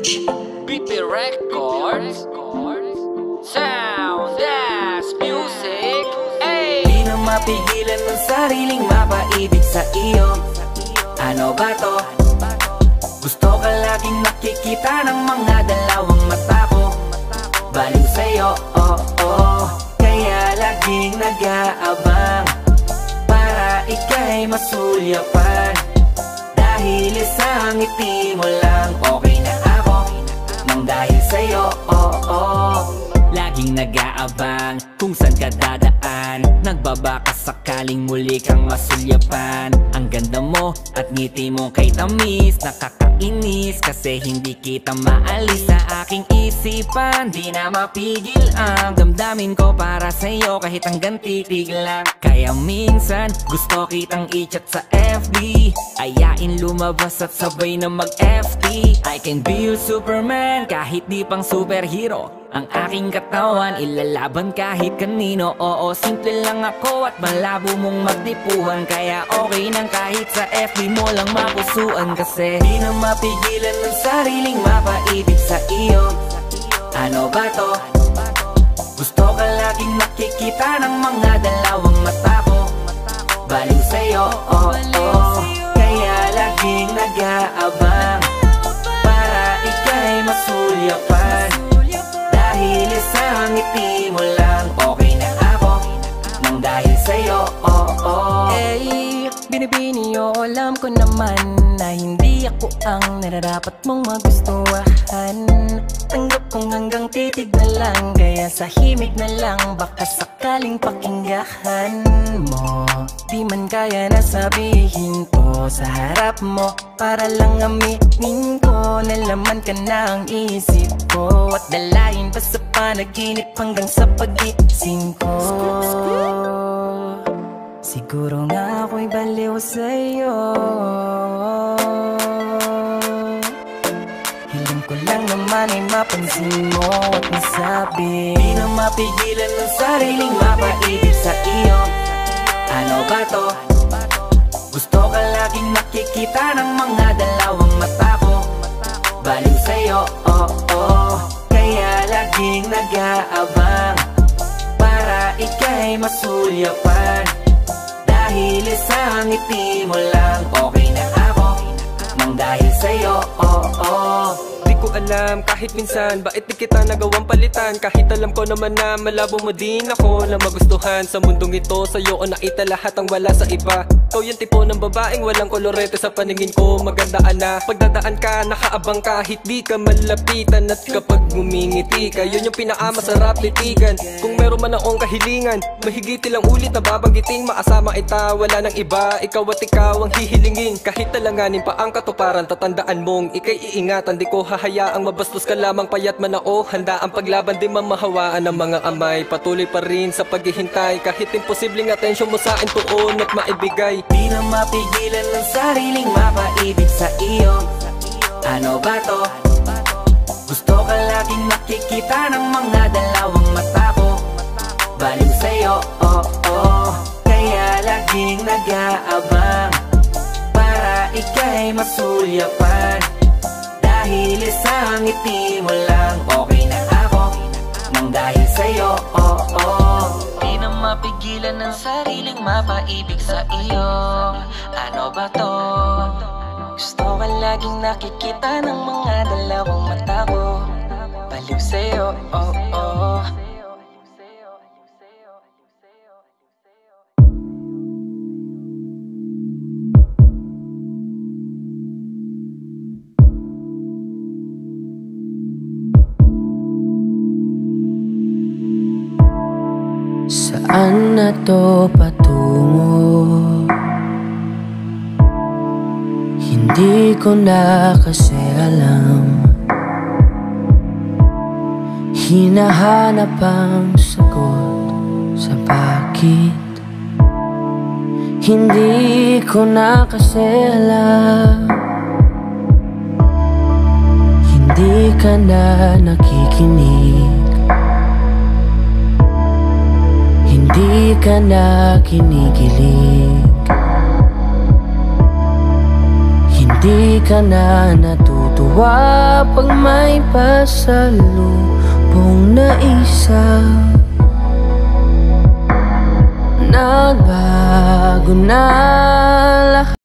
BP Records, Sound as Music. Ay! Di na mapigilan ng sariling mapaibig sa iyo. Ano ba to? Gusto ka laging nakikita ng mga dalawang mata ko. Baliw sa'yo, oh. Kaya laging nag-aabang para ika'y masulyapan. Dahil isang ngiti mo lang, okay na ako nang dahil sa'yo, oh. Laging nag-aabang kung saan ka dadaan. Nagbabaka sakaling muli kang masulyapan. Ang ganda mo at ngiti mo kay tamis, nakakainis kasi hindi kita maalis sa aking isipan. Di na mapigil ang damdamin ko para sa'yo kahit hanggang titig lang. Kaya minsan gusto kitang i-chat sa FB, ayain lumabas at sabay na mag-FT. I can be your Superman kahit di pang superhero. Ang aking katawan ilalaban kahit kanino. Oo, simple lang ako at malabo mong magdipuhan. Kaya okay nang kahit sa FB mo lang mapusuan. Kasi di na mapigilan ng sariling mapaibig sa iyo. Ano ba to? Gusto ka laging nakikita ng mga dalawang mata ko. Baliw sa'yo, oh. Kaya laging nag-aabang para ika'y masulyapan. Dahil isang ngiti mo lang, okay na ako nang dahil sa'yo, oh. Hey, binibini o alam ko naman na hindi ako ang nararapat mong magustuhan. Tanggap kong hanggang titig na lang, kaya sa himig na lang baka sakaling pakinggan mo. Di man kaya na sabihin ko sa harap mo, para lang aminin ko na laman ka na ang isip ko. At dalayin pa sa panaginip hanggang sa pag-iising ko. Siguro nga ako'y baliw sa'yo. Hiling ko lang naman ay mapansin mo at masabi. Di na mapigilan ng sariling mapaibig sa iyo. Ano ba to? Gusto ka laging nakikita ng mga dalawang mata ko. Baliw sa'yo, oh. Kaya laging nag-aabang para ika'y masulyapan. Dahil isang ngiti mo lang, okay na ako nang dahil sa'yo, oh. Di ko alam kahit minsan bakit di kita nagawang palitan. Kahit alam ko naman na malabo mo din ako na magustuhan. Sa mundong ito sa'yo o nakita lahat ang wala sa iba. Ikaw yung tipo ng babaeng walang kolorete sa paningin ko. Magandaan na pagdadaan ka, nakaabang kahit di ka malapitan. At kapag ngumingiti ka, yun yung pinakamasarap titigan. Kung meron man akong kahilingan, mahigit ilang ulit na babanggiting. Maasama ita, wala nang iba, ikaw at ikaw ang hihilingin. Kahit talanganin pa ang katuparan, tatandaan mong ika'y iingatan. Di ko hahayaang mabastos ka lamang payat man ako. Handa ang paglaban, di mamahawaan ng mga amay. Patuloy pa rin sa paghihintay, kahit imposibleng atensyon mo sa akin tuon at maibigay. Di na mapigilan ng sariling mapaibig sa iyo. Ano ba to? Gusto ka laging nakikita ng mga dalawang mata ko. Baliw sa'yo, oh. Kaya laging nag-aabang para ika'y masulyapan. Dahil isang ngiti mo lang, okay na ako nang dahil sa'yo, oh. Di na mapigilan ng sariling mapaibig sa iyo. Ano ba to? Gusto ka laging nakikita ng mga dalawang mata ko. Baliw sa'yo, oh. Saan na to patungo? Hindi ko na kasi alam. Hinahanap ang sagot sa bakit. Hindi ko na kasi alam. Hindi ka na nakikinig. Hindi ka na kinikilig. Hindi ka na natutuwa. tuwa pag may pasalubong na isa. Nagbago na lahat.